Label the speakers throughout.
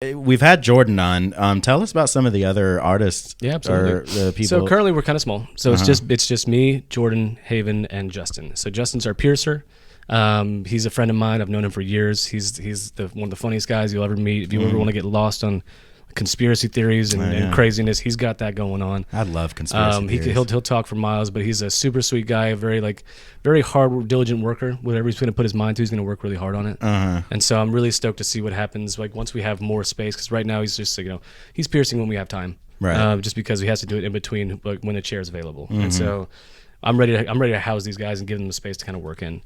Speaker 1: We've had Jordan on. Tell us about some of the other artists.
Speaker 2: Yeah, absolutely.
Speaker 1: Or the people.
Speaker 2: So currently we're kind of small. So it's just me, Jordan, Haven, and Justin. So Justin's our piercer. He's a friend of mine. I've known him for years. He's one of the funniest guys you'll ever meet. If you ever want to get lost on conspiracy theories and craziness, he's got that going on.
Speaker 1: I love conspiracy theories.
Speaker 2: He'll talk for miles, but he's a super sweet guy, very hard, diligent worker. Whatever he's going to put his mind to, he's going to work really hard on it. And so I'm really stoked to see what happens like once we have more space, because right now he's just he's piercing when we have time,
Speaker 1: right?
Speaker 2: Just because he has to do it in between like when the chair is available. And so I'm ready to house these guys and give them the space to kind of work in.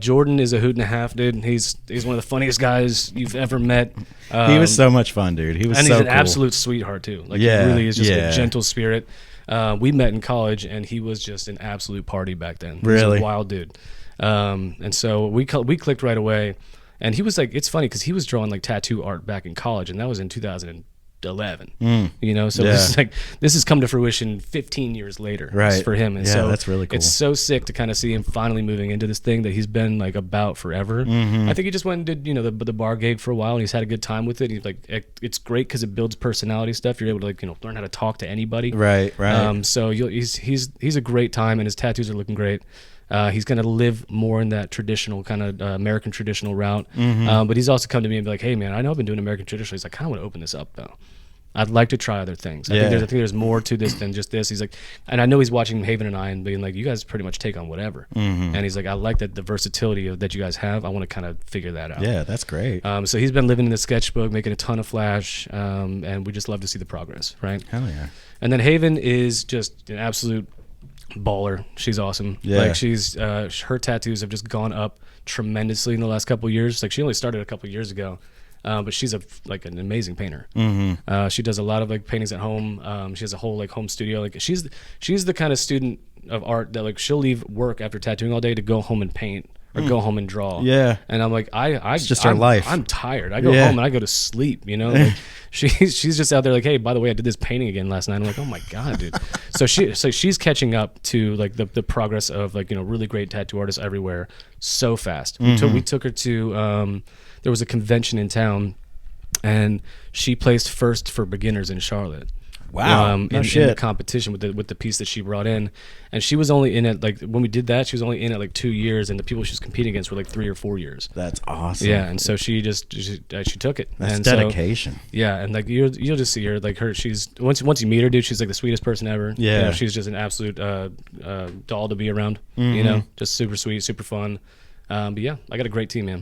Speaker 2: Jordan is a hoot and a half, dude. He's one of the funniest guys you've ever met.
Speaker 1: He was so much fun, dude. He was
Speaker 2: and
Speaker 1: so
Speaker 2: he's an
Speaker 1: cool.
Speaker 2: absolute sweetheart too. Like he really is just a gentle spirit. We met in college, and he was just an absolute party back then. He was a wild dude. And so we clicked right away. And he was like, it's funny because he was drawing like tattoo art back in college, and that was in 2011. So this has come to fruition 15 years later,
Speaker 1: right,
Speaker 2: for him. And so
Speaker 1: that's really cool.
Speaker 2: It's so sick to kind of see him finally moving into this thing that he's been like about forever. I think he just went and did the bar gig for a while, and he's had a good time with it. He's like, it's great because it builds personality stuff. You're able to learn how to talk to anybody.
Speaker 1: Right.
Speaker 2: So he's a great time, and his tattoos are looking great. He's going to live more in that traditional kind of American traditional route. But he's also come to me and be like, hey, man, I know I've been doing American traditional. He's like, I kind of want to open this up, though. I'd like to try other things. I think there's more to this than just this. He's like, and I know he's watching Haven and I and being like, you guys pretty much take on whatever. And he's like, I like that the versatility that you guys have. I want to kind of figure that out.
Speaker 1: Yeah, that's great.
Speaker 2: So he's been living in the sketchbook, making a ton of flash, and we just love to see the progress, right?
Speaker 1: Hell yeah.
Speaker 2: And then Haven is just an absolute baller. She's awesome. Like she's her tattoos have just gone up tremendously in the last couple of years. Like she only started a couple of years ago. But she's an amazing painter. She does a lot of like paintings at home. She has a whole like home studio. Like she's the kind of student of art that like she'll leave work after tattooing all day to go home and paint or go home and draw. Yeah. And I'm like, it's
Speaker 1: just her life.
Speaker 2: I'm tired. I go home and I go to sleep. Like she's just out there like, hey, by the way, I did this painting again last night. I'm like, oh my god, dude. So she's catching up to like the progress of like really great tattoo artists everywhere so fast. We took her to. There was a convention in town, and she placed first for beginners in Charlotte.
Speaker 1: Wow!
Speaker 2: In the competition with the piece that she brought in, and she was only in it like when we did that, she was only in it like 2 years, and the people she was competing against were like 3 or 4 years.
Speaker 1: That's awesome.
Speaker 2: Yeah, and so she took it.
Speaker 1: That's
Speaker 2: and
Speaker 1: dedication.
Speaker 2: So, yeah, and like you'll just see her like she's once you meet her, dude, she's like the sweetest person ever.
Speaker 1: Yeah,
Speaker 2: she's just an absolute doll to be around. Just super sweet, super fun. But yeah, I got a great team, man.